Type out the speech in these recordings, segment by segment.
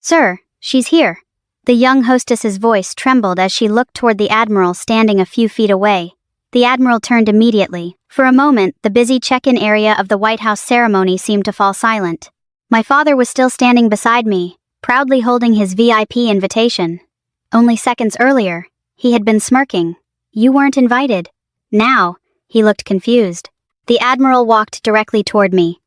Sir, she's here. The young hostess's voice trembled as she looked toward the Admiral standing a few feet away. The Admiral turned immediately. For a moment, the busy check-in area of the White House ceremony seemed to fall silent. My father was still standing beside me, proudly holding his VIP invitation. Only seconds earlier, he had been smirking. You weren't invited. Now, he looked confused. The Admiral walked directly toward me.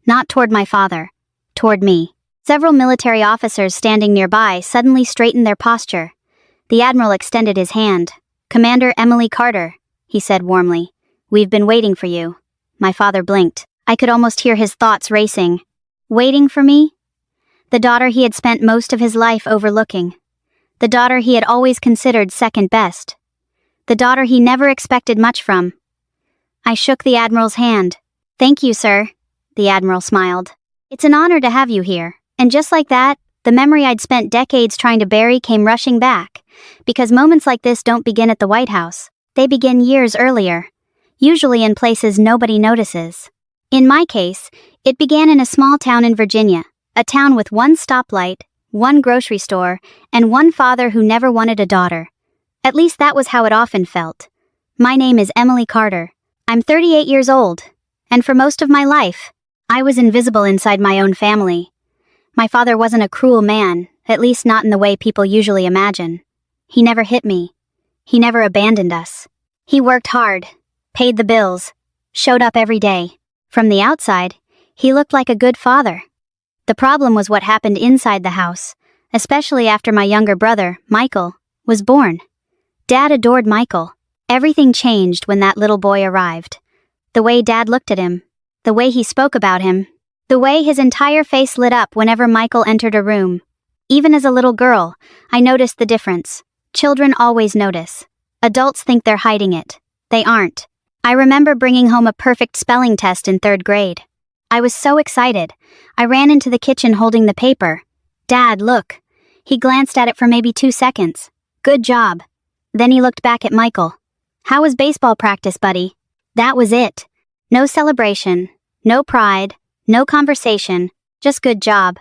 Not toward my father. Toward me. Several military officers standing nearby suddenly straightened their posture. The Admiral extended his hand. Commander Emily Carter, he said warmly. We've been waiting for you. My father blinked. I could almost hear his thoughts racing. Waiting for me? The daughter he had spent most of his life overlooking. The daughter he had always considered second best. The daughter he never expected much from. I shook the Admiral's hand. Thank you, sir. The Admiral smiled. It's an honor to have you here. And just like that, the memory I'd spent decades trying to bury came rushing back. Because moments like this don't begin at the White House. They begin years earlier. Usually in places nobody notices. In my case, it began in a small town in Virginia. A town with one stoplight, one grocery store, and one father who never wanted a daughter. At least that was how it often felt. My name is Emily Carter. I'm 38 years old. And for most of my life, I was invisible inside my own family. My father wasn't a cruel man, at least not in the way people usually imagine. He never hit me. He never abandoned us. He worked hard, paid the bills, showed up every day. From the outside, he looked like a good father. The problem was what happened inside the house, especially after my younger brother, Michael, was born. Dad adored Michael. Everything changed when that little boy arrived. The way Dad looked at him, the way he spoke about him, the way his entire face lit up whenever Michael entered a room. Even as a little girl, I noticed the difference. Children always notice. Adults think they're hiding it. They aren't. I remember bringing home a perfect spelling test in 3rd grade. I was so excited. I ran into the kitchen holding the paper. Dad, look. He glanced at it for maybe 2 seconds. Good job. Then he looked back at Michael. How was baseball practice, buddy? That was it. No celebration. No pride. No conversation, just good job.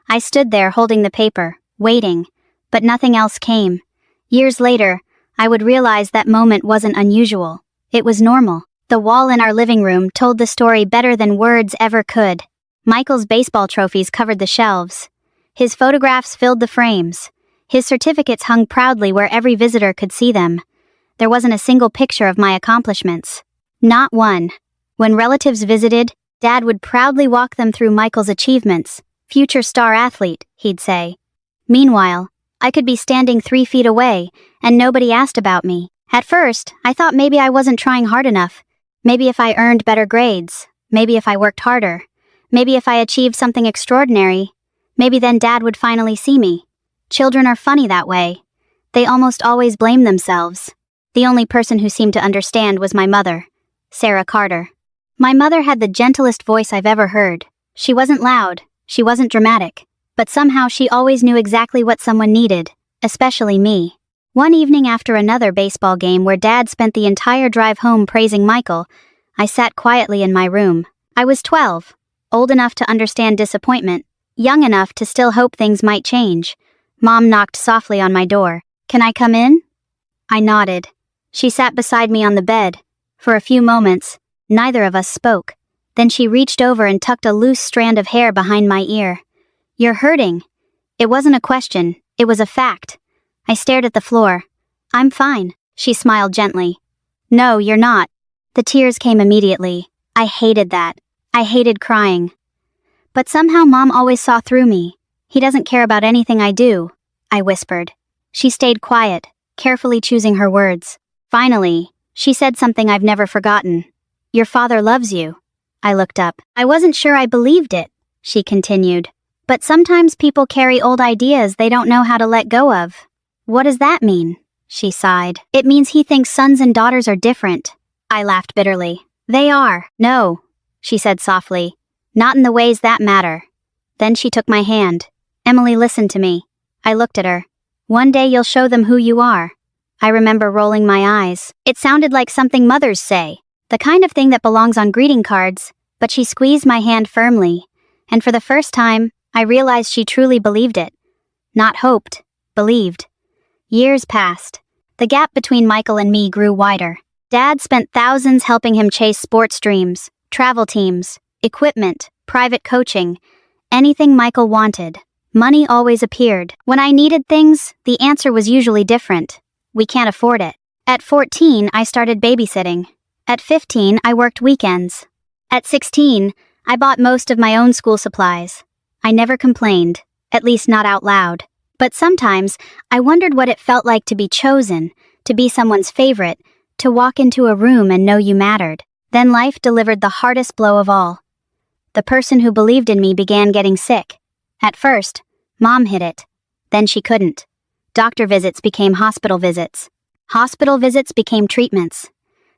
I stood there holding the paper, waiting, but nothing else came. Years later, I would realize that moment wasn't unusual. It was normal. The wall in our living room told the story better than words ever could. Michael's baseball trophies covered the shelves. His photographs filled the frames. His certificates hung proudly where every visitor could see them. There wasn't a single picture of my accomplishments. Not one. When relatives visited, Dad would proudly walk them through Michael's achievements. Future star athlete, he'd say. Meanwhile, I could be standing 3 feet away, and nobody asked about me. At first, I thought maybe I wasn't trying hard enough. Maybe if I earned better grades. Maybe if I worked harder. Maybe if I achieved something extraordinary. Maybe then Dad would finally see me. Children are funny that way. They almost always blame themselves. The only person who seemed to understand was my mother, Sarah Carter. My mother had the gentlest voice I've ever heard. She wasn't loud, she wasn't dramatic, but somehow she always knew exactly what someone needed, especially me. One evening after another baseball game where Dad spent the entire drive home praising Michael, I sat quietly in my room. I was 12, old enough to understand disappointment, young enough to still hope things might change. Mom knocked softly on my door. Can I come in? I nodded. She sat beside me on the bed. For a few moments, neither of us spoke. Then she reached over and tucked a loose strand of hair behind my ear. You're hurting. It wasn't a question, it was a fact. I stared at the floor. I'm fine, she smiled gently. No, you're not. The tears came immediately. I hated that. I hated crying. But somehow Mom always saw through me. He doesn't care about anything I do, I whispered. She stayed quiet, carefully choosing her words. Finally, she said something I've never forgotten. Your father loves you. I looked up. I wasn't sure I believed it, she continued. But sometimes people carry old ideas they don't know how to let go of. What does that mean? She sighed. It means he thinks sons and daughters are different. I laughed bitterly. They are. No, she said softly. Not in the ways that matter. Then she took my hand. Emily, listen to me. I looked at her. One day you'll show them who you are. I remember rolling my eyes. It sounded like something mothers say. The kind of thing that belongs on greeting cards, but she squeezed my hand firmly, and for the first time, I realized she truly believed it. Not hoped, believed. Years passed. The gap between Michael and me grew wider. Dad spent thousands helping him chase sports dreams, travel teams, equipment, private coaching, anything Michael wanted. Money always appeared. When I needed things, the answer was usually different. We can't afford it. At 14, I started babysitting. At 15, I worked weekends. At 16, I bought most of my own school supplies. I never complained, at least not out loud. But sometimes, I wondered what it felt like to be chosen, to be someone's favorite, to walk into a room and know you mattered. Then life delivered the hardest blow of all. The person who believed in me began getting sick. At first, Mom hid it. Then she couldn't. Doctor visits became hospital visits. Hospital visits became treatments.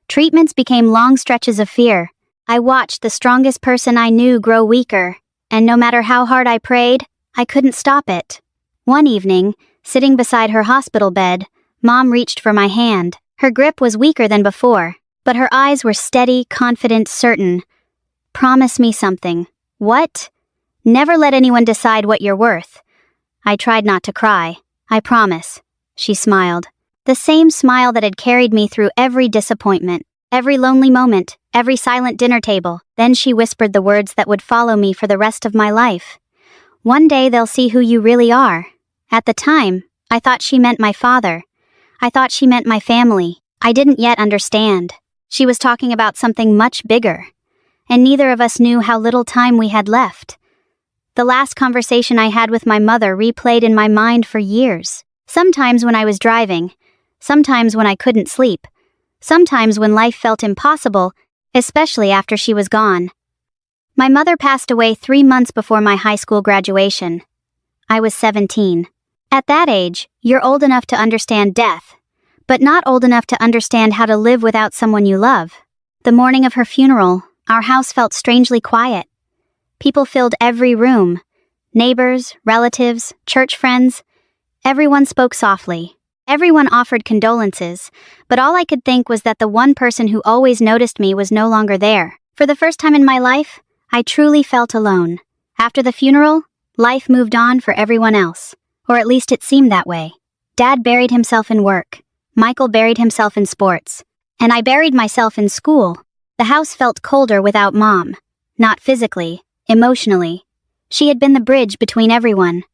Treatments became long stretches of fear. I watched the strongest person I knew grow weaker, and no matter how hard I prayed, I couldn't stop it. One evening, sitting beside her hospital bed, Mom reached for my hand. Her grip was weaker than before, but her eyes were steady, confident, certain. Promise me something. What? Never let anyone decide what you're worth. I tried not to cry. I promise. She smiled. The same smile that had carried me through every disappointment, every lonely moment, every silent dinner table. Then she whispered the words that would follow me for the rest of my life. One day they'll see who you really are. At the time, I thought she meant my father. I thought she meant my family. I didn't yet understand. She was talking about something much bigger. And neither of us knew how little time we had left. The last conversation I had with my mother replayed in my mind for years. Sometimes when I was driving. Sometimes when I couldn't sleep. Sometimes when life felt impossible, especially after she was gone. My mother passed away 3 months before my high school graduation. I was 17. At that age, you're old enough to understand death, but not old enough to understand how to live without someone you love. The morning of her funeral, our house felt strangely quiet. People filled every room. Neighbors, relatives, church friends. Everyone spoke softly. Everyone offered condolences, but all I could think was that the one person who always noticed me was no longer there. For the first time in my life, I truly felt alone. After the funeral, life moved on for everyone else. Or at least it seemed that way. Dad buried himself in work. Michael buried himself in sports. And I buried myself in school. The house felt colder without Mom. Not physically, emotionally. She had been the bridge between everyone.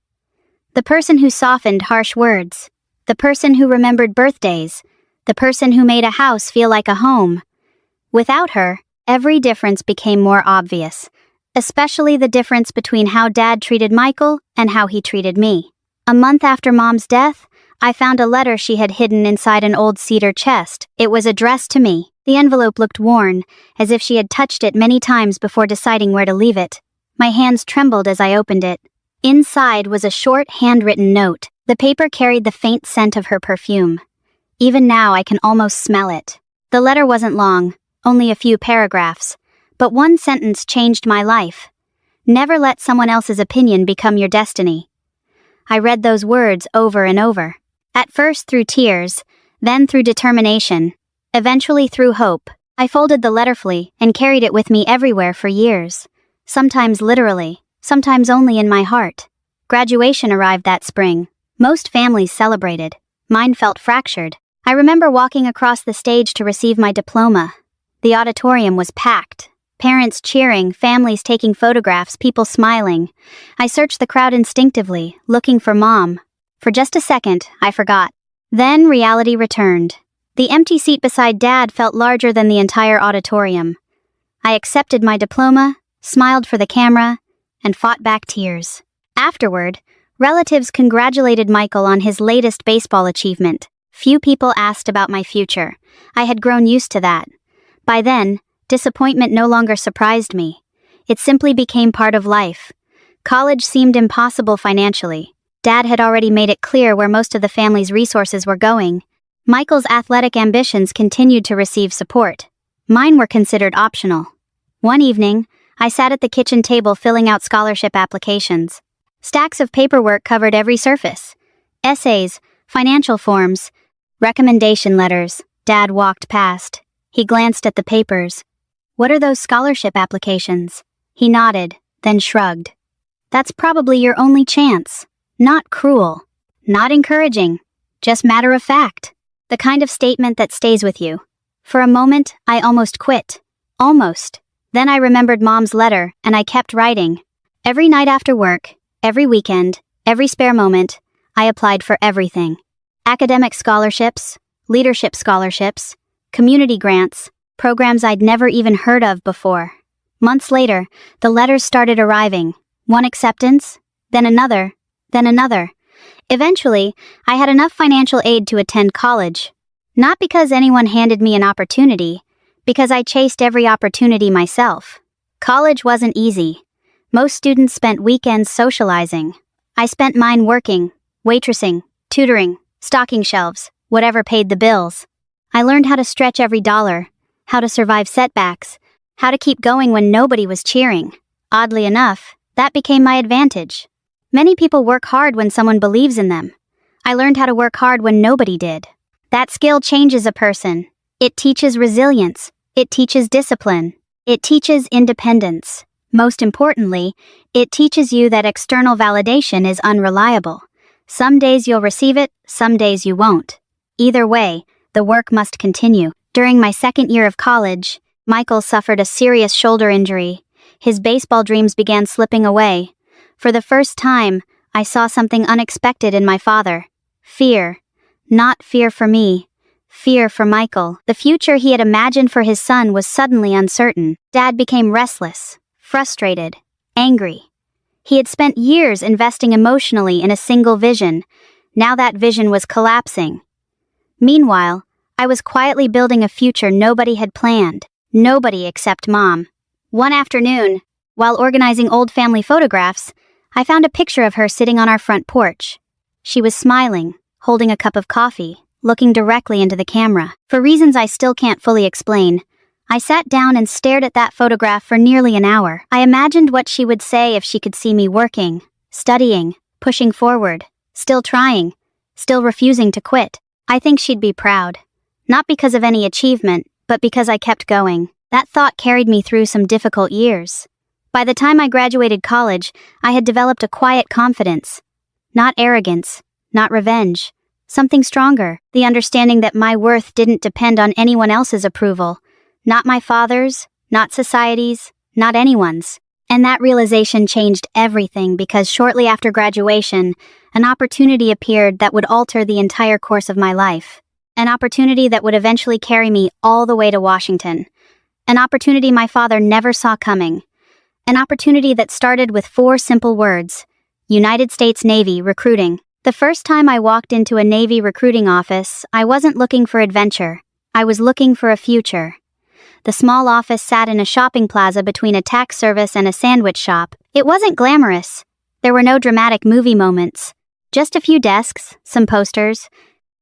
The person who softened harsh words. The person who remembered birthdays. The person who made a house feel like a home. Without her, every difference became more obvious. Especially the difference between how Dad treated Michael and how he treated me. A month after Mom's death, I found a letter she had hidden inside an old cedar chest. It was addressed to me. The envelope looked worn, as if she had touched it many times before deciding where to leave it. My hands trembled as I opened it. Inside was a short, handwritten note. The paper carried the faint scent of her perfume. Even now I can almost smell it. The letter wasn't long, only a few paragraphs, but one sentence changed my life. Never let someone else's opinion become your destiny. I read those words over and over. At first through tears, then through determination, eventually through hope. I folded the letter fully and carried it with me everywhere for years. Sometimes literally, sometimes only in my heart. Graduation arrived that spring. Most families celebrated. Mine felt fractured. I remember walking across the stage to receive my diploma. The auditorium was packed. Parents cheering, families taking photographs, people smiling. I searched the crowd instinctively, looking for Mom. For just a second, I forgot. Then reality returned. The empty seat beside Dad felt larger than the entire auditorium. I accepted my diploma, smiled for the camera, and fought back tears. Afterward, relatives congratulated Michael on his latest baseball achievement. Few people asked about my future. I had grown used to that. By then, disappointment no longer surprised me. It simply became part of life. College seemed impossible financially. Dad had already made it clear where most of the family's resources were going. Michael's athletic ambitions continued to receive support. Mine were considered optional. One evening, I sat at the kitchen table filling out scholarship applications. Stacks of paperwork covered every surface. Essays, financial forms, recommendation letters. Dad walked past. He glanced at the papers. "What are those scholarship applications?" He nodded, then shrugged. "That's probably your only chance." Not cruel. Not encouraging. Just matter of fact. The kind of statement that stays with you. For a moment, I almost quit. Almost. Then I remembered Mom's letter, and I kept writing. Every night after work, every weekend, every spare moment, I applied for everything. Academic scholarships, leadership scholarships, community grants, programs I'd never even heard of before. Months later, the letters started arriving. One acceptance, then another, then another. Eventually, I had enough financial aid to attend college. Not because anyone handed me an opportunity, because I chased every opportunity myself. College wasn't easy. Most students spent weekends socializing. I spent mine working, waitressing, tutoring, stocking shelves, whatever paid the bills. I learned how to stretch every dollar, how to survive setbacks, how to keep going when nobody was cheering. Oddly enough, that became my advantage. Many people work hard when someone believes in them. I learned how to work hard when nobody did. That skill changes a person. It teaches resilience. It teaches discipline. It teaches independence. Most importantly, it teaches you that external validation is unreliable. Some days you'll receive it, some days you won't. Either way, the work must continue. During my second year of college, Michael suffered a serious shoulder injury. His baseball dreams began slipping away. For the first time, I saw something unexpected in my father. Fear. Not fear for me. Fear for Michael. The future he had imagined for his son was suddenly uncertain. Dad became restless, frustrated, angry. He had spent years investing emotionally in a single vision. Now that vision was collapsing. Meanwhile, I was quietly building a future nobody had planned. Nobody except Mom. One afternoon, while organizing old family photographs, I found a picture of her sitting on our front porch. She was smiling, holding a cup of coffee, looking directly into the camera. For reasons I still can't fully explain, I sat down and stared at that photograph for nearly an hour. I imagined what she would say if she could see me working, studying, pushing forward, still trying, still refusing to quit. I think she'd be proud. Not because of any achievement, but because I kept going. That thought carried me through some difficult years. By the time I graduated college, I had developed a quiet confidence. Not arrogance, not revenge. Something stronger, the understanding that my worth didn't depend on anyone else's approval. Not my father's, not society's, not anyone's. And that realization changed everything because shortly after graduation, an opportunity appeared that would alter the entire course of my life. An opportunity that would eventually carry me all the way to Washington. An opportunity my father never saw coming. An opportunity that started with 4 simple words: United States Navy recruiting. The first time I walked into a Navy recruiting office, I wasn't looking for adventure. I was looking for a future. The small office sat in a shopping plaza between a tax service and a sandwich shop. It wasn't glamorous. There were no dramatic movie moments. Just a few desks, some posters,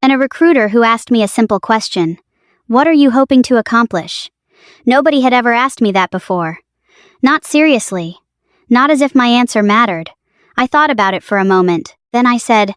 and a recruiter who asked me a simple question. What are you hoping to accomplish? Nobody had ever asked me that before. Not seriously. Not as if my answer mattered. I thought about it for a moment. Then I said,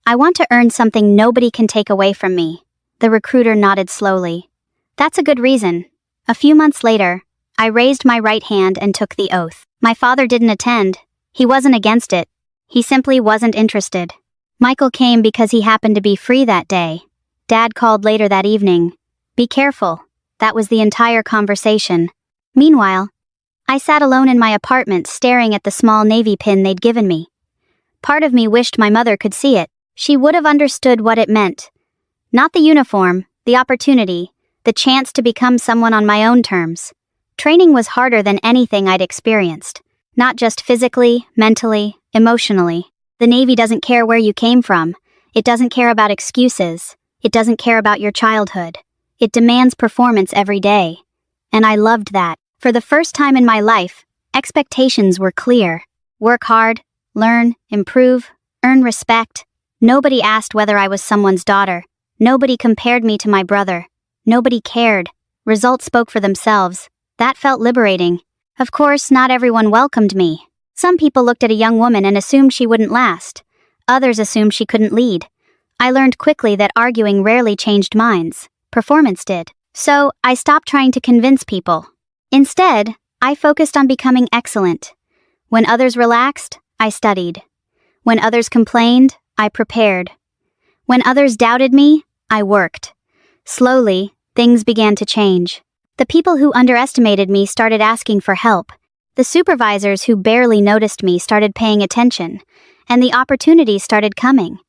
I want to earn something nobody can take away from me. The recruiter nodded slowly. That's a good reason. A few months later, I raised my right hand and took the oath. My father didn't attend. He wasn't against it. He simply wasn't interested. Michael came because he happened to be free that day. Dad called later that evening. Be careful. That was the entire conversation. Meanwhile, I sat alone in my apartment staring at the small Navy pin they'd given me. Part of me wished my mother could see it. She would have understood what it meant. Not the uniform, the opportunity, the chance to become someone on my own terms. Training was harder than anything I'd experienced. Not just physically, mentally, emotionally. The Navy doesn't care where you came from. It doesn't care about excuses. It doesn't care about your childhood. It demands performance every day. And I loved that. For the first time in my life, expectations were clear. Work hard, learn, improve, earn respect. Nobody asked whether I was someone's daughter. Nobody compared me to my brother. Nobody cared. Results spoke for themselves. That felt liberating. Of course, not everyone welcomed me. Some people looked at a young woman and assumed she wouldn't last. Others assumed she couldn't lead. I learned quickly that arguing rarely changed minds. Performance did. So, I stopped trying to convince people. Instead, I focused on becoming excellent. When others relaxed, I studied. When others complained, I prepared. When others doubted me, I worked. Slowly, things began to change. The people who underestimated me started asking for help. The supervisors who barely noticed me started paying attention, and the opportunities started coming.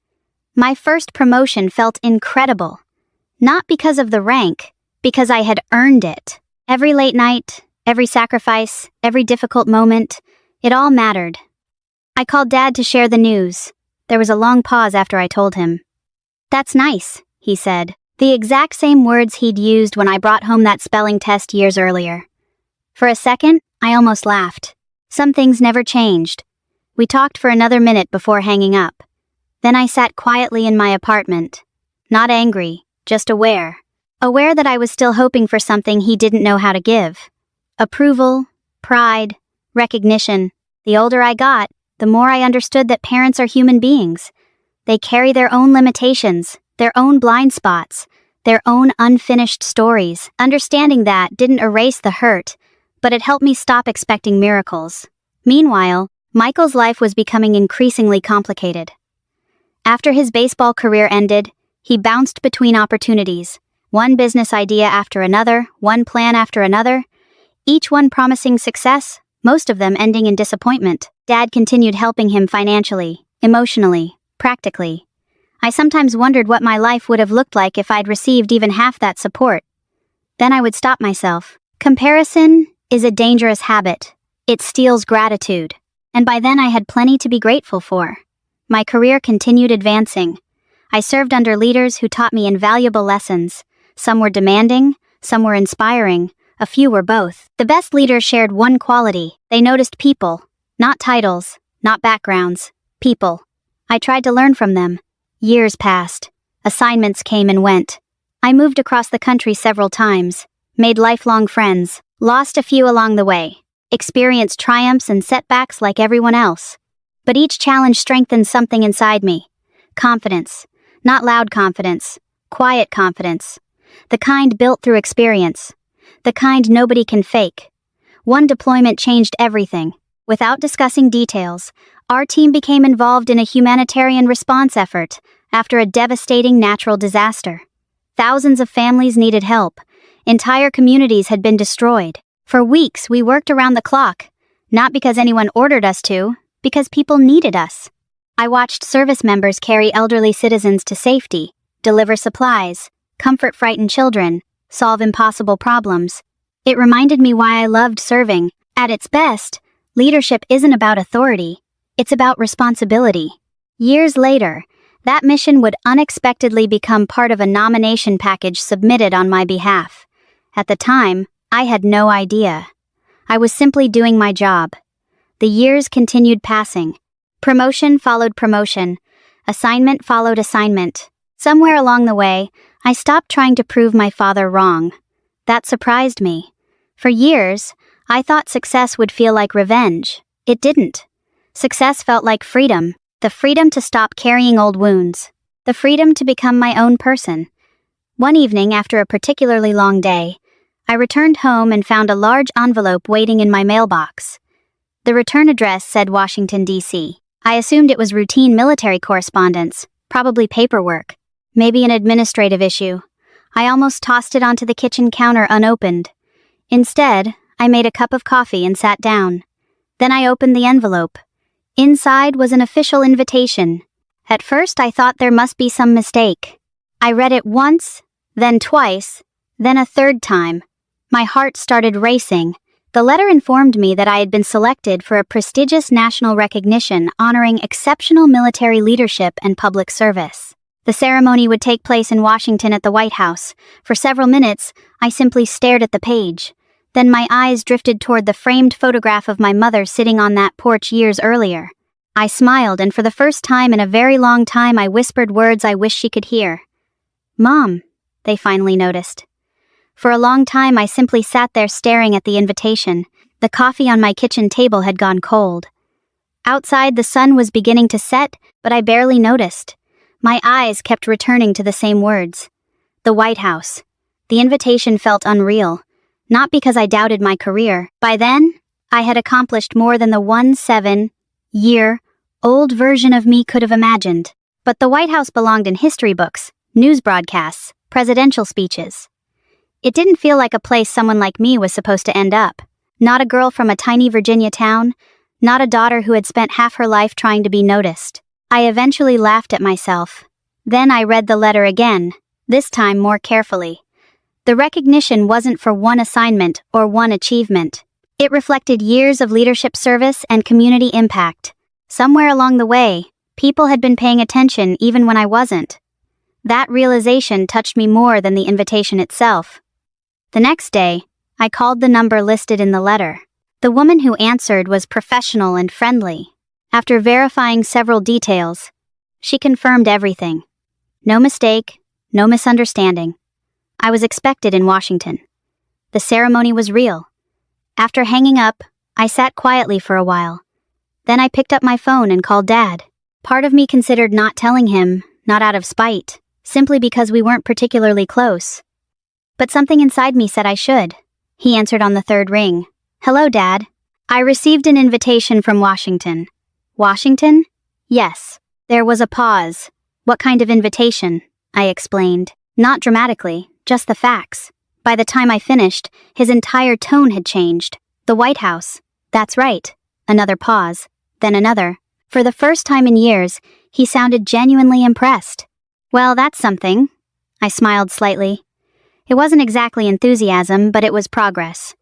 My first promotion felt incredible. Not because of the rank, because I had earned it. Every late night, every sacrifice, every difficult moment, it all mattered. I called Dad to share the news. There was a long pause after I told him. "That's nice," he said, the exact same words he'd used when I brought home that spelling test years earlier. For a second, I almost laughed. Some things never changed. We talked for another minute before hanging up. Then I sat quietly in my apartment. Not angry, just aware. Aware that I was still hoping for something he didn't know how to give. Approval, pride, recognition. The older I got, the more I understood that parents are human beings. They carry their own limitations, their own blind spots, their own unfinished stories. Understanding that didn't erase the hurt, but it helped me stop expecting miracles. Meanwhile, Michael's life was becoming increasingly complicated. After his baseball career ended, he bounced between opportunities. One business idea after another, one plan after another, each one promising success, most of them ending in disappointment. Dad continued helping him financially, emotionally, practically. I sometimes wondered what my life would have looked like if I'd received even half that support. Then I would stop myself. Comparison is a dangerous habit. It steals gratitude. And by then I had plenty to be grateful for. My career continued advancing. I served under leaders who taught me invaluable lessons. Some were demanding, some were inspiring, a few were both. The best leaders shared one quality. They noticed people, not titles, not backgrounds, people. I tried to learn from them. Years passed. Assignments came and went. I moved across the country several times, made lifelong friends, lost a few along the way, experienced triumphs and setbacks like everyone else. But each challenge strengthened something inside me. Confidence. Not loud confidence. Quiet confidence. The kind built through experience. The kind nobody can fake. One deployment changed everything. Without discussing details, our team became involved in a humanitarian response effort after a devastating natural disaster. Thousands of families needed help. Entire communities had been destroyed. For weeks, we worked around the clock, not because anyone ordered us to, because people needed us. I watched service members carry elderly citizens to safety, deliver supplies, comfort frightened children, solve impossible problems. It reminded me why I loved serving. At its best, leadership isn't about authority, it's about responsibility. Years later, that mission would unexpectedly become part of a nomination package submitted on my behalf. At the time, I had no idea. I was simply doing my job. The years continued passing. Promotion followed promotion. Assignment followed assignment. Somewhere along the way, I stopped trying to prove my father wrong. That surprised me. For years, I thought success would feel like revenge. It didn't. Success felt like freedom. The freedom to stop carrying old wounds. The freedom to become my own person. One evening after a particularly long day, I returned home and found a large envelope waiting in my mailbox. The return address said Washington, D.C. I assumed it was routine military correspondence, probably paperwork, maybe an administrative issue. I almost tossed it onto the kitchen counter unopened. Instead, I made a cup of coffee and sat down. Then I opened the envelope. Inside was an official invitation. At first, I thought there must be some mistake. I read it once, then twice, then a third time. My heart started racing. The letter informed me that I had been selected for a prestigious national recognition honoring exceptional military leadership and public service. The ceremony would take place in Washington at the White House. For several minutes, I simply stared at the page. Then my eyes drifted toward the framed photograph of my mother sitting on that porch years earlier. I smiled, and for the first time in a very long time I whispered words I wish she could hear. "Mom," they finally noticed. For a long time I simply sat there staring at the invitation. The coffee on my kitchen table had gone cold. Outside the sun was beginning to set, but I barely noticed. My eyes kept returning to the same words. The White House. The invitation felt unreal. Not because I doubted my career. By then, I had accomplished more than the 17-year old version of me could have imagined. But the White House belonged in history books, news broadcasts, presidential speeches. It didn't feel like a place someone like me was supposed to end up. Not a girl from a tiny Virginia town, not a daughter who had spent half her life trying to be noticed. I eventually laughed at myself. Then I read the letter again, this time more carefully. The recognition wasn't for one assignment or one achievement. It reflected years of leadership service and community impact. Somewhere along the way, people had been paying attention even when I wasn't. That realization touched me more than the invitation itself. The next day, I called the number listed in the letter. The woman who answered was professional and friendly. After verifying several details, she confirmed everything. No mistake, no misunderstanding. I was expected in Washington. The ceremony was real. After hanging up, I sat quietly for a while. Then I picked up my phone and called Dad. Part of me considered not telling him, not out of spite, simply because we weren't particularly close. But something inside me said I should. He answered on the third ring. "Hello, Dad. I received an invitation from Washington." "Washington?" "Yes." There was a pause. "What kind of invitation?" I explained. Not dramatically, just the facts. By the time I finished, his entire tone had changed. "The White House." "That's right." Another pause, then another. For the first time in years, he sounded genuinely impressed. "Well, that's something." I smiled slightly. It wasn't exactly enthusiasm, but it was progress.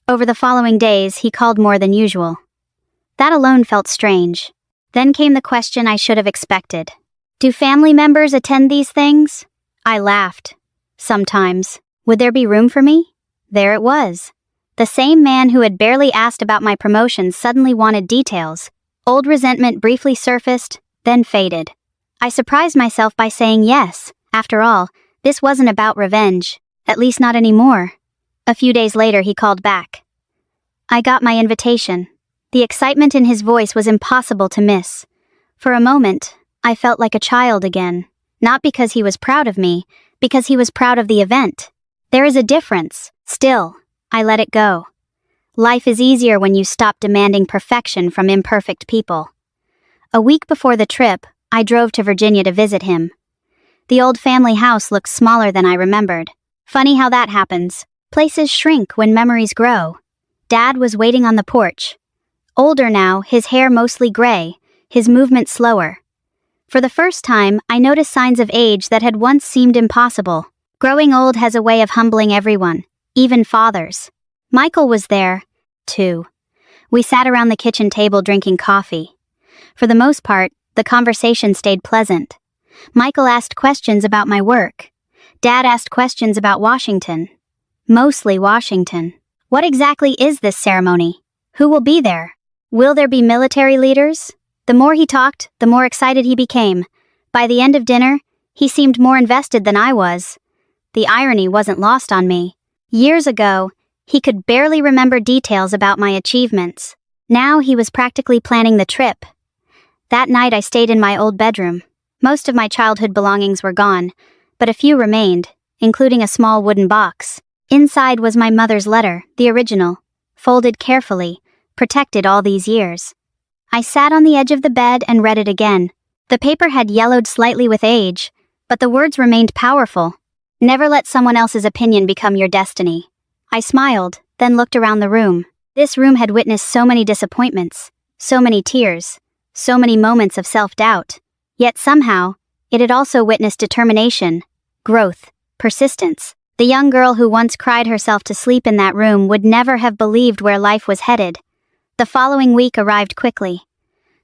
Over the following days, he called more than usual. That alone felt strange. Then came the question I should have expected. "Do family members attend these things?" I laughed. "Sometimes. Would there be room for me?" There it was. The same man who had barely asked about my promotion suddenly wanted details. Old resentment briefly surfaced, then faded. I surprised myself by saying yes. After all, this wasn't about revenge, at least not anymore. A few days later, he called back. I got my invitation. The excitement in his voice was impossible to miss. For a moment, I felt like a child again. Not because he was proud of me, because he was proud of the event. There is a difference. Still, I let it go. Life is easier when you stop demanding perfection from imperfect people. A week before the trip, I drove to Virginia to visit him. The old family house looked smaller than I remembered. Funny how that happens. Places shrink when memories grow. Dad was waiting on the porch. Older now, his hair mostly gray, his movement slower. For the first time, I noticed signs of age that had once seemed impossible. Growing old has a way of humbling everyone, even fathers. Michael was there, too. We sat around the kitchen table drinking coffee. For the most part, the conversation stayed pleasant. Michael asked questions about my work. Dad asked questions about Washington. Mostly Washington. What exactly is this ceremony? Who will be there? Will there be military leaders? The more he talked, the more excited he became. By the end of dinner, he seemed more invested than I was. The irony wasn't lost on me. Years ago, he could barely remember details about my achievements. Now he was practically planning the trip. That night I stayed in my old bedroom. Most of my childhood belongings were gone, but a few remained, including a small wooden box. Inside was my mother's letter, the original, folded carefully, protected all these years. I sat on the edge of the bed and read it again. The paper had yellowed slightly with age, but the words remained powerful. Never let someone else's opinion become your destiny. I smiled, then looked around the room. This room had witnessed so many disappointments, so many tears, so many moments of self-doubt. Yet somehow, it had also witnessed determination, growth, persistence. The young girl who once cried herself to sleep in that room would never have believed where life was headed. The following week arrived quickly.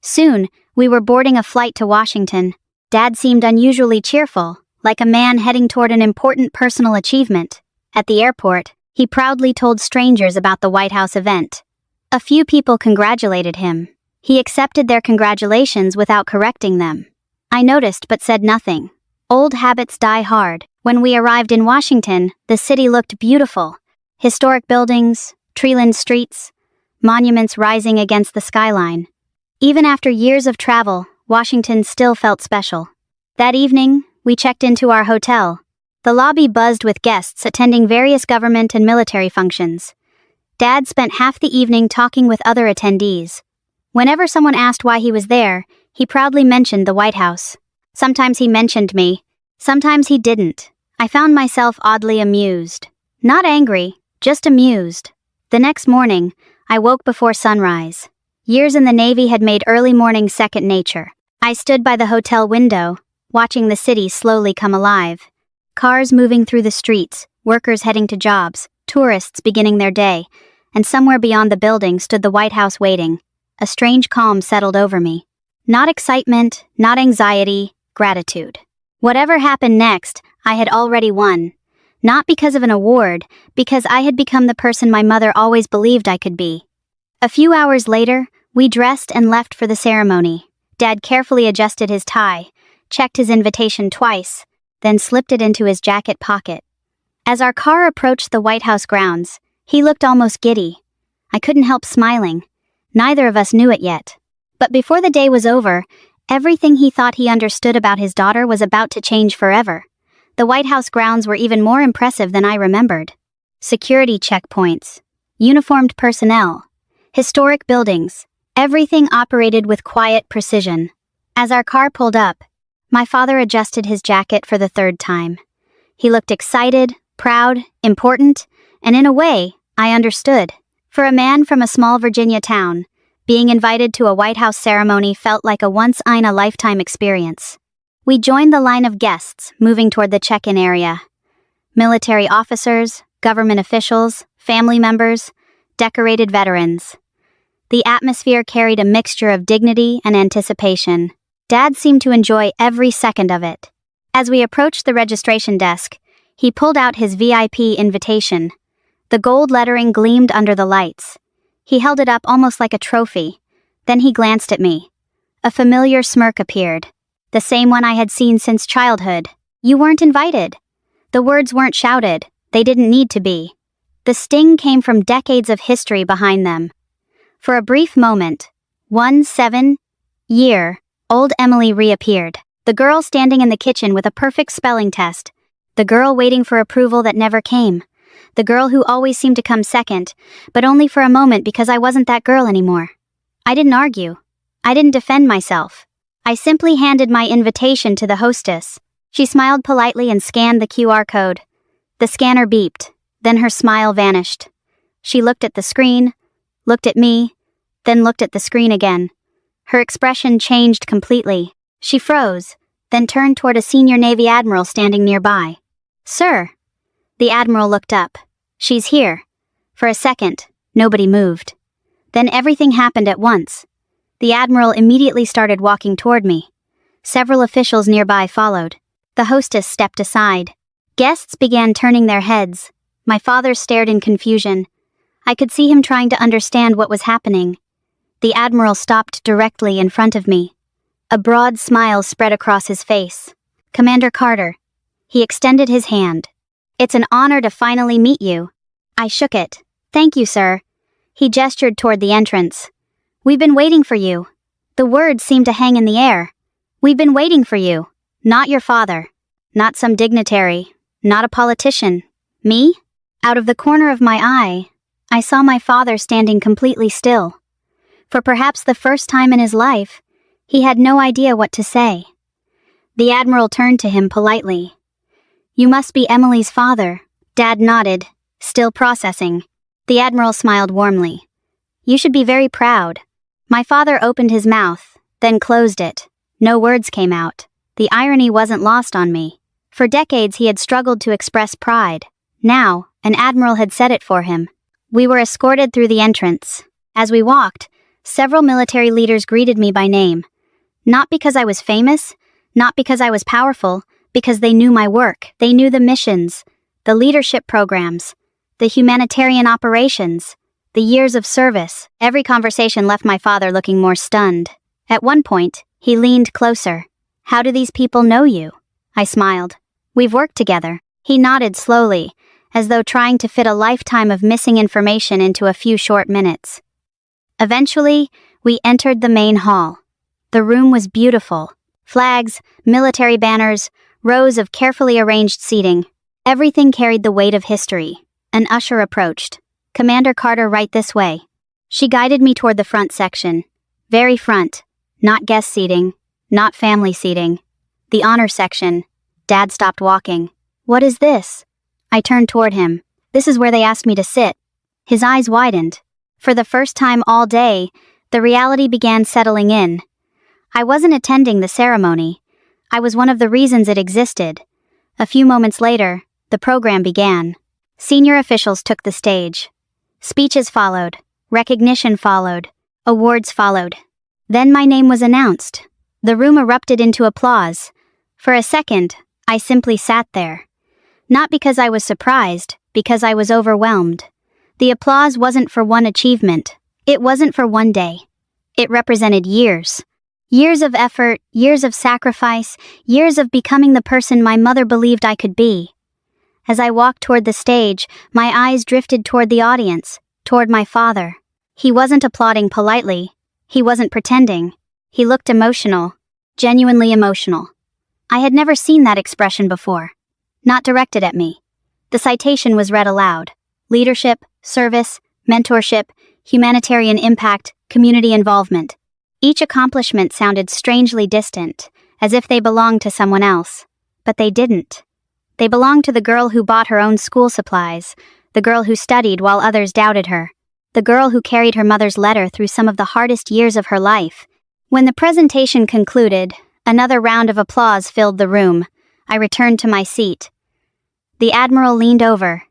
Soon, we were boarding a flight to Washington. Dad seemed unusually cheerful, like a man heading toward an important personal achievement. At the airport, he proudly told strangers about the White House event. A few people congratulated him. He accepted their congratulations without correcting them. I noticed but said nothing. Old habits die hard. When we arrived in Washington, the city looked beautiful. Historic buildings, tree-lined streets, monuments rising against the skyline. Even after years of travel, Washington still felt special. That evening, we checked into our hotel. The lobby buzzed with guests attending various government and military functions. Dad spent half the evening talking with other attendees. Whenever someone asked why he was there, he proudly mentioned the White House. Sometimes he mentioned me. Sometimes he didn't. I found myself oddly amused. Not angry, just amused. The next morning, I woke before sunrise. Years in the Navy had made early morning second nature. I stood by the hotel window, watching the city slowly come alive. Cars moving through the streets, workers heading to jobs, tourists beginning their day, and somewhere beyond the building stood the White House waiting. A strange calm settled over me. Not excitement, not anxiety, gratitude. Whatever happened next, I had already won. Not because of an award, because I had become the person my mother always believed I could be. A few hours later, we dressed and left for the ceremony. Dad carefully adjusted his tie, checked his invitation twice, then slipped it into his jacket pocket. As our car approached the White House grounds, he looked almost giddy. I couldn't help smiling. Neither of us knew it yet. But before the day was over, everything he thought he understood about his daughter was about to change forever. The White House grounds were even more impressive than I remembered. Security checkpoints, uniformed personnel, historic buildings, everything operated with quiet precision. As our car pulled up, my father adjusted his jacket for the third time. He looked excited, proud, important, and in a way, I understood. For a man from a small Virginia town, being invited to a White House ceremony felt like a once-in-a-lifetime experience. We joined the line of guests, moving toward the check-in area. Military officers, government officials, family members, decorated veterans. The atmosphere carried a mixture of dignity and anticipation. Dad seemed to enjoy every second of it. As we approached the registration desk, he pulled out his VIP invitation. The gold lettering gleamed under the lights. He held it up almost like a trophy. Then he glanced at me. A familiar smirk appeared. The same one I had seen since childhood. You weren't invited. The words weren't shouted. They didn't need to be. The sting came from decades of history behind them. For a brief moment, 17-year-old Emily reappeared. The girl standing in the kitchen with a perfect spelling test. The girl waiting for approval that never came. The girl who always seemed to come second, but only for a moment because I wasn't that girl anymore. I didn't argue. I didn't defend myself. I simply handed my invitation to the hostess. She smiled politely and scanned the QR code. The scanner beeped. Then her smile vanished. She looked at the screen, looked at me, then looked at the screen again. Her expression changed completely. She froze, then turned toward a senior Navy admiral standing nearby. "Sir." The admiral looked up. "She's here." For a second, nobody moved. Then everything happened at once. The admiral immediately started walking toward me. Several officials nearby followed. The hostess stepped aside. Guests began turning their heads. My father stared in confusion. I could see him trying to understand what was happening. The admiral stopped directly in front of me. A broad smile spread across his face. "Commander Carter." He extended his hand. "It's an honor to finally meet you." I shook it. "Thank you, sir." He gestured toward the entrance. "We've been waiting for you." The words seemed to hang in the air. "We've been waiting for you. Not your father. Not some dignitary. Not a politician. Me?" Out of the corner of my eye, I saw my father standing completely still. For perhaps the first time in his life, he had no idea what to say. The admiral turned to him politely. "You must be Emily's father." Dad nodded, still processing. The admiral smiled warmly. "You should be very proud." My father opened his mouth, then closed it. No words came out. The irony wasn't lost on me. For decades he had struggled to express pride. Now, an admiral had said it for him. We were escorted through the entrance. As we walked, several military leaders greeted me by name. Not because I was famous, not because I was powerful, because they knew my work. They knew the missions, the leadership programs, the humanitarian operations, the years of service. Every conversation left my father looking more stunned. At one point, he leaned closer. "How do these people know you?" I smiled. "We've worked together." He nodded slowly, as though trying to fit a lifetime of missing information into a few short minutes. Eventually, we entered the main hall. The room was beautiful. Flags, military banners, rows of carefully arranged seating. Everything carried the weight of history. An usher approached. "Commander Carter, right this way." She guided me toward the front section. Very front. Not guest seating. Not family seating. The honor section. Dad stopped walking. What is this? I turned toward him. This is where they asked me to sit. His eyes widened. For the first time all day, the reality began settling in. I wasn't attending the ceremony. I was one of the reasons it existed. A few moments later, the program began. Senior officials took the stage. Speeches followed. Recognition followed. Awards followed. Then my name was announced. The room erupted into applause. For a second, I simply sat there. Not because I was surprised, because I was overwhelmed. The applause wasn't for one achievement. It wasn't for one day. It represented years. Years of effort, years of sacrifice, years of becoming the person my mother believed I could be. As I walked toward the stage, my eyes drifted toward the audience, toward my father. He wasn't applauding politely. He wasn't pretending. He looked emotional, genuinely emotional. I had never seen that expression before. Not directed at me. The citation was read aloud. Leadership, service, mentorship, humanitarian impact, community involvement. Each accomplishment sounded strangely distant, as if they belonged to someone else. But they didn't. They belonged to the girl who bought her own school supplies, the girl who studied while others doubted her, the girl who carried her mother's letter through some of the hardest years of her life. When the presentation concluded, another round of applause filled the room. I returned to my seat. The Admiral leaned over.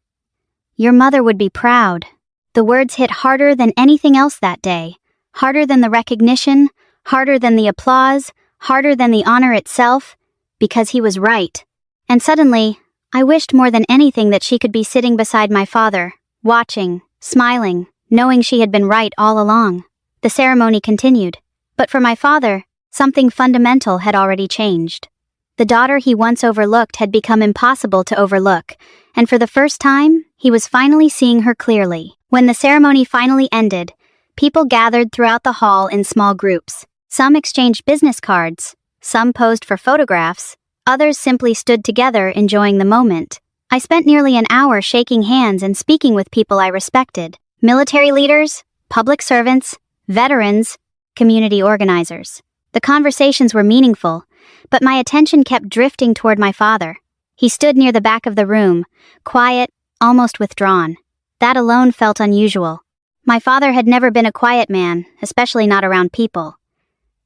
Your mother would be proud. The words hit harder than anything else that day. Harder than the recognition, harder than the applause, harder than the honor itself, because he was right. And suddenly, I wished more than anything that she could be sitting beside my father, watching, smiling, knowing she had been right all along. The ceremony continued. But for my father, something fundamental had already changed. The daughter he once overlooked had become impossible to overlook, and for the first time, he was finally seeing her clearly. When the ceremony finally ended, people gathered throughout the hall in small groups. Some exchanged business cards, some posed for photographs, others simply stood together enjoying the moment. I spent nearly an hour shaking hands and speaking with people I respected. Military leaders, public servants, veterans, community organizers. The conversations were meaningful, but my attention kept drifting toward my father. He stood near the back of the room, quiet, almost withdrawn. That alone felt unusual. My father had never been a quiet man, especially not around people.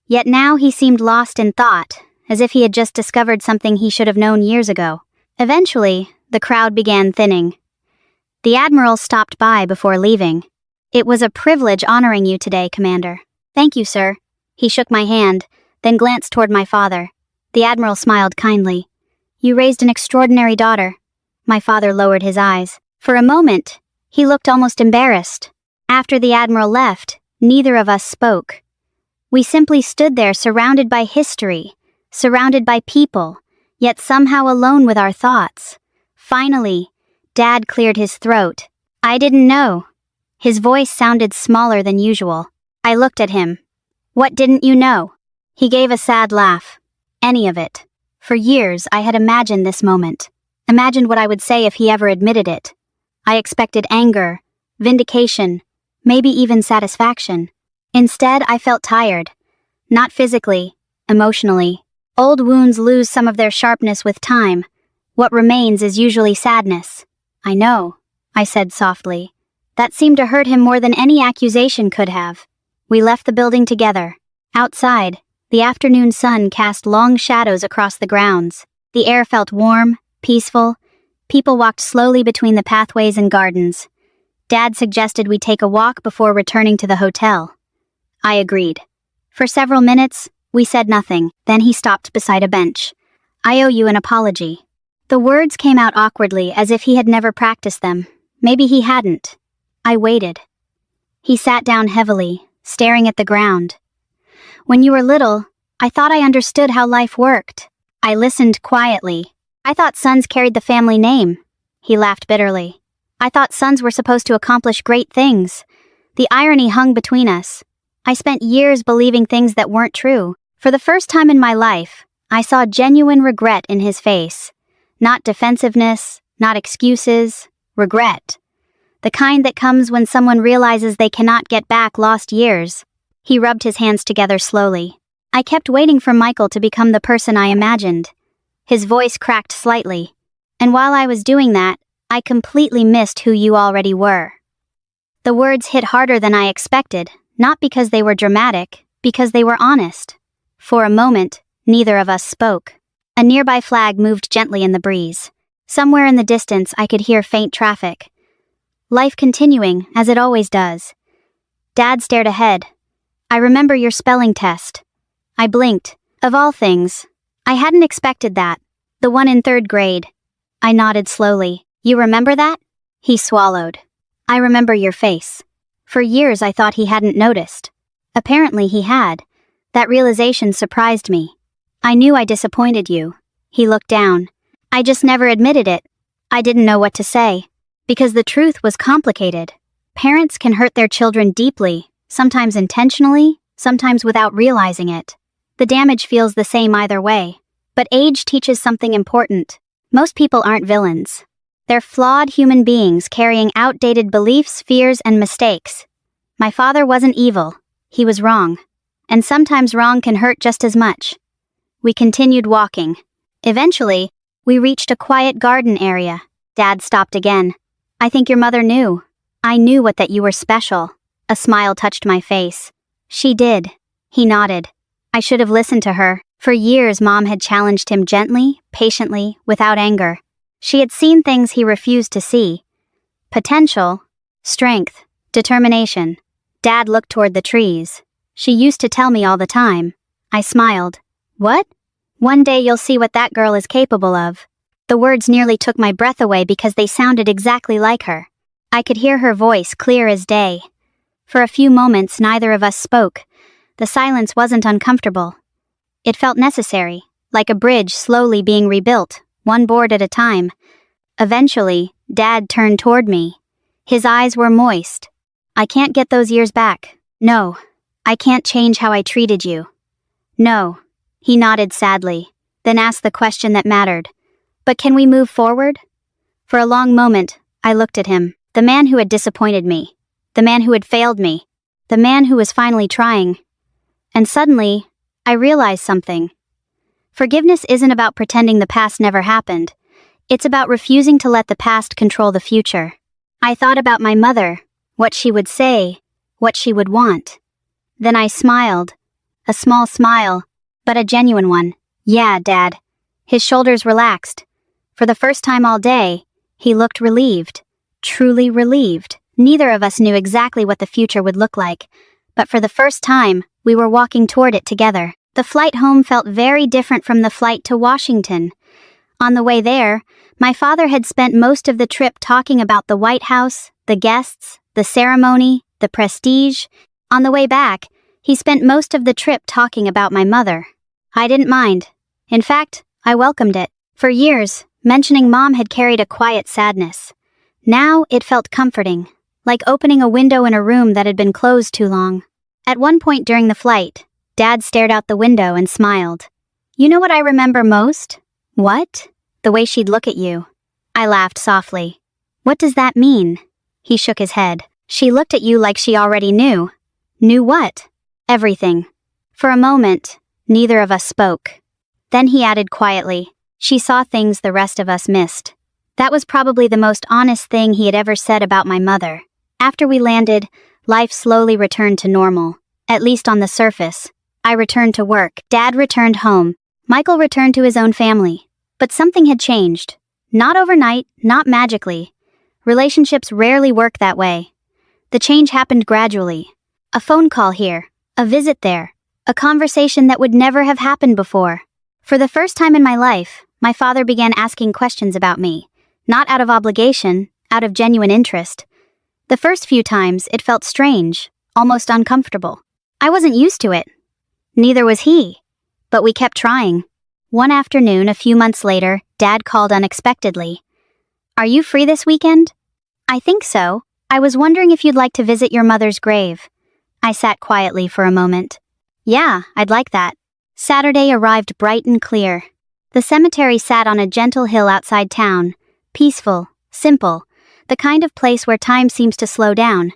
Yet now he seemed lost in thought, as if he had just discovered something he should have known years ago. Eventually, the crowd began thinning. The Admiral stopped by before leaving. It was a privilege honoring you today, Commander. Thank you, sir. He shook my hand, then glanced toward my father. The Admiral smiled kindly. You raised an extraordinary daughter. My father lowered his eyes. For a moment, he looked almost embarrassed. After the Admiral left, neither of us spoke. We simply stood there surrounded by history, surrounded by people, yet somehow alone with our thoughts. Finally, Dad cleared his throat. I didn't know. His voice sounded smaller than usual. I looked at him. What didn't you know? He gave a sad laugh. Any of it. For years, I had imagined this moment. Imagined what I would say if he ever admitted it. I expected anger, vindication, maybe even satisfaction. Instead, I felt tired. Not physically, emotionally. Old wounds lose some of their sharpness with time. What remains is usually sadness. I know, I said softly. That seemed to hurt him more than any accusation could have. We left the building together. Outside, the afternoon sun cast long shadows across the grounds. The air felt warm, peaceful. People walked slowly between the pathways and gardens. Dad suggested we take a walk before returning to the hotel. I agreed. For several minutes, we said nothing. Then he stopped beside a bench. I owe you an apology. The words came out awkwardly, as if he had never practiced them. Maybe he hadn't. I waited. He sat down heavily, staring at the ground. When you were little, I thought I understood how life worked. I listened quietly. I thought sons carried the family name. He laughed bitterly. I thought sons were supposed to accomplish great things. The irony hung between us. I spent years believing things that weren't true. For the first time in my life, I saw genuine regret in his face. Not defensiveness, not excuses, regret. The kind that comes when someone realizes they cannot get back lost years. He rubbed his hands together slowly. I kept waiting for Michael to become the person I imagined. His voice cracked slightly. And while I was doing that, I completely missed who you already were. The words hit harder than I expected, not because they were dramatic, because they were honest. For a moment, neither of us spoke. A nearby flag moved gently in the breeze. Somewhere in the distance, I could hear faint traffic. Life continuing, as it always does. Dad stared ahead. I remember your spelling test. I blinked. Of all things. I hadn't expected that. The one in 3rd grade. I nodded slowly. You remember that? He swallowed. I remember your face. For years I thought he hadn't noticed. Apparently he had. That realization surprised me. I knew I disappointed you. He looked down. I just never admitted it. I didn't know what to say. Because the truth was complicated. Parents can hurt their children deeply, sometimes intentionally, sometimes without realizing it. The damage feels the same either way. But age teaches something important. Most people aren't villains. They're flawed human beings carrying outdated beliefs, fears, and mistakes. My father wasn't evil. He was wrong. And sometimes wrong can hurt just as much. We continued walking. Eventually, we reached a quiet garden area. Dad stopped again. I think your mother knew. I knew that you were special. A smile touched my face. She did. He nodded. I should have listened to her. For years, Mom had challenged him gently, patiently, without anger. She had seen things he refused to see. Potential, strength, determination. Dad looked toward the trees. She used to tell me all the time. I smiled. What? One day you'll see what that girl is capable of. The words nearly took my breath away because they sounded exactly like her. I could hear her voice clear as day. For a few moments, neither of us spoke. The silence wasn't uncomfortable. It felt necessary, like a bridge slowly being rebuilt, one board at a time. Eventually, Dad turned toward me. His eyes were moist. I can't get those years back. No. I can't change how I treated you. No. He nodded sadly, then asked the question that mattered. But can we move forward? For a long moment, I looked at him. The man who had disappointed me. The man who had failed me. The man who was finally trying. And suddenly, I realized something. Forgiveness isn't about pretending the past never happened. It's about refusing to let the past control the future. I thought about my mother, what she would say, what she would want. Then I smiled. A small smile, but a genuine one. Yeah, Dad. His shoulders relaxed. For the first time all day, he looked relieved. Truly relieved. Neither of us knew exactly what the future would look like, but for the first time, we were walking toward it together. The flight home felt very different from the flight to Washington. On the way there, my father had spent most of the trip talking about the White House, the guests, the ceremony, the prestige. On the way back, he spent most of the trip talking about my mother. I didn't mind. In fact, I welcomed it. For years, mentioning Mom had carried a quiet sadness. Now it felt comforting, like opening a window in a room that had been closed too long. At one point during the flight, Dad stared out the window and smiled. You know what I remember most? What? The way she'd look at you. I laughed softly. What does that mean? He shook his head. She looked at you like she already knew. Knew what? Everything. For a moment, neither of us spoke. Then he added quietly, she saw things the rest of us missed. That was probably the most honest thing he had ever said about my mother. After we landed, life slowly returned to normal, at least on the surface. I returned to work. Dad returned home. Michael returned to his own family. But something had changed. Not overnight, not magically. Relationships rarely work that way. The change happened gradually. A phone call here, a visit there, a conversation that would never have happened before. For the first time in my life, my father began asking questions about me. Not out of obligation, out of genuine interest. The first few times, it felt strange, almost uncomfortable. I wasn't used to it. Neither was he. But we kept trying. One afternoon, a few months later, Dad called unexpectedly. Are you free this weekend? I think so. I was wondering if you'd like to visit your mother's grave. I sat quietly for a moment. Yeah, I'd like that. Saturday arrived bright and clear. The cemetery sat on a gentle hill outside town. Peaceful, simple, the kind of place where time seems to slow down.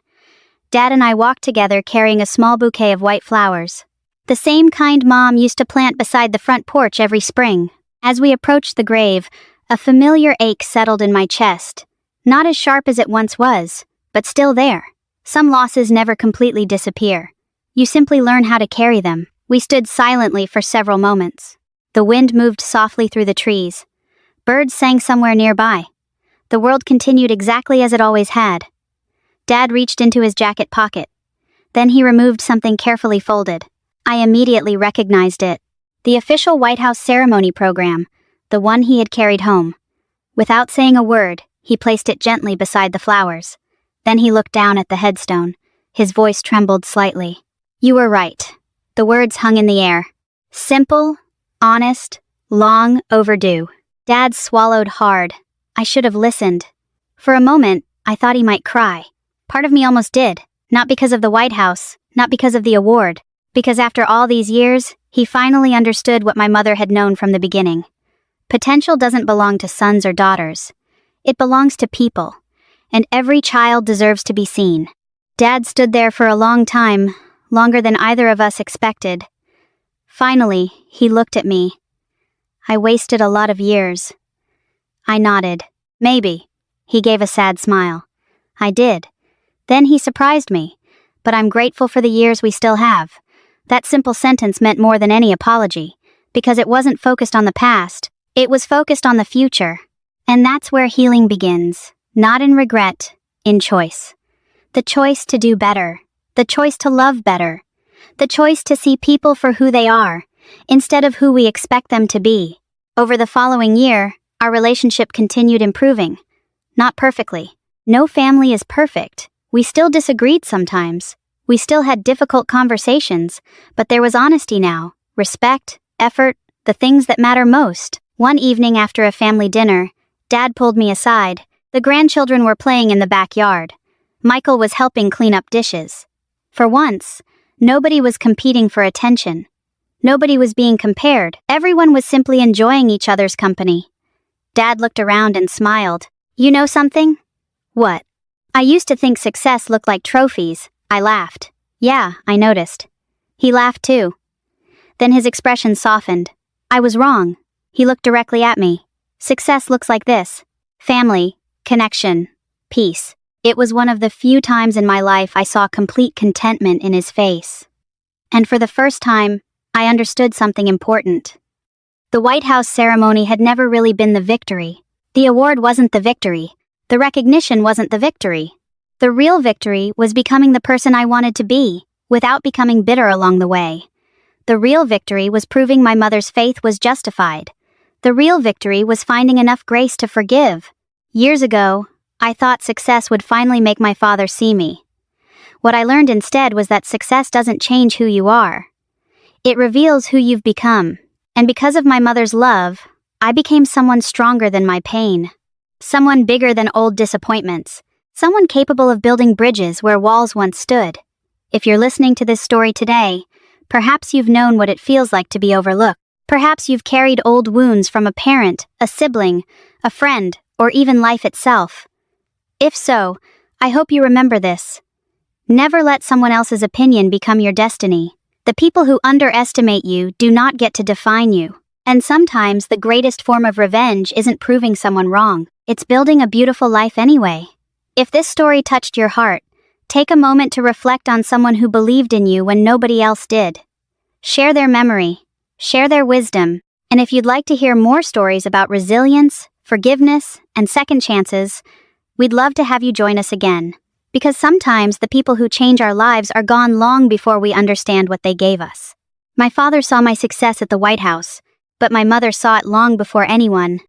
Dad and I walked together carrying a small bouquet of white flowers. The same kind Mom used to plant beside the front porch every spring. As we approached the grave, a familiar ache settled in my chest. Not as sharp as it once was, but still there. Some losses never completely disappear. You simply learn how to carry them. We stood silently for several moments. The wind moved softly through the trees. Birds sang somewhere nearby. The world continued exactly as it always had. Dad reached into his jacket pocket. Then he removed something carefully folded. I immediately recognized it. The official White House ceremony program, the one he had carried home. Without saying a word, he placed it gently beside the flowers. Then he looked down at the headstone. His voice trembled slightly. You were right. The words hung in the air. Simple, honest, long overdue. Dad swallowed hard. I should have listened. For a moment, I thought he might cry. Part of me almost did. Not because of the White House, not because of the award. Because after all these years, he finally understood what my mother had known from the beginning. Potential doesn't belong to sons or daughters. It belongs to people. And every child deserves to be seen. Dad stood there for a long time, longer than either of us expected. Finally, he looked at me. I wasted a lot of years. I nodded. Maybe. He gave a sad smile. I did. Then he surprised me. But I'm grateful for the years we still have. That simple sentence meant more than any apology, because it wasn't focused on the past, it was focused on the future. And that's where healing begins. Not in regret, in choice. The choice to do better. The choice to love better. The choice to see people for who they are, instead of who we expect them to be. Over the following year, our relationship continued improving. Not perfectly. No family is perfect. We still disagreed sometimes. We still had difficult conversations, but there was honesty now, respect, effort, the things that matter most. One evening after a family dinner, Dad pulled me aside. The grandchildren were playing in the backyard. Michael was helping clean up dishes. For once, nobody was competing for attention. Nobody was being compared. Everyone was simply enjoying each other's company. Dad looked around and smiled. You know something? What? I used to think success looked like trophies. I laughed. Yeah, I noticed. He laughed too. Then his expression softened. I was wrong. He looked directly at me. Success looks like this. Family. Connection. Peace. It was one of the few times in my life I saw complete contentment in his face. And for the first time, I understood something important. The White House ceremony had never really been the victory. The award wasn't the victory. The recognition wasn't the victory. The real victory was becoming the person I wanted to be, without becoming bitter along the way. The real victory was proving my mother's faith was justified. The real victory was finding enough grace to forgive. Years ago, I thought success would finally make my father see me. What I learned instead was that success doesn't change who you are. It reveals who you've become. And because of my mother's love, I became someone stronger than my pain. Someone bigger than old disappointments. Someone capable of building bridges where walls once stood. If you're listening to this story today, perhaps you've known what it feels like to be overlooked. Perhaps you've carried old wounds from a parent, a sibling, a friend, or even life itself. If so, I hope you remember this. Never let someone else's opinion become your destiny. The people who underestimate you do not get to define you. And sometimes the greatest form of revenge isn't proving someone wrong. It's building a beautiful life anyway. If this story touched your heart, take a moment to reflect on someone who believed in you when nobody else did. Share their memory. Share their wisdom. And if you'd like to hear more stories about resilience, forgiveness, and second chances, we'd love to have you join us again. Because sometimes the people who change our lives are gone long before we understand what they gave us. My father saw my success at the White House, but my mother saw it long before anyone.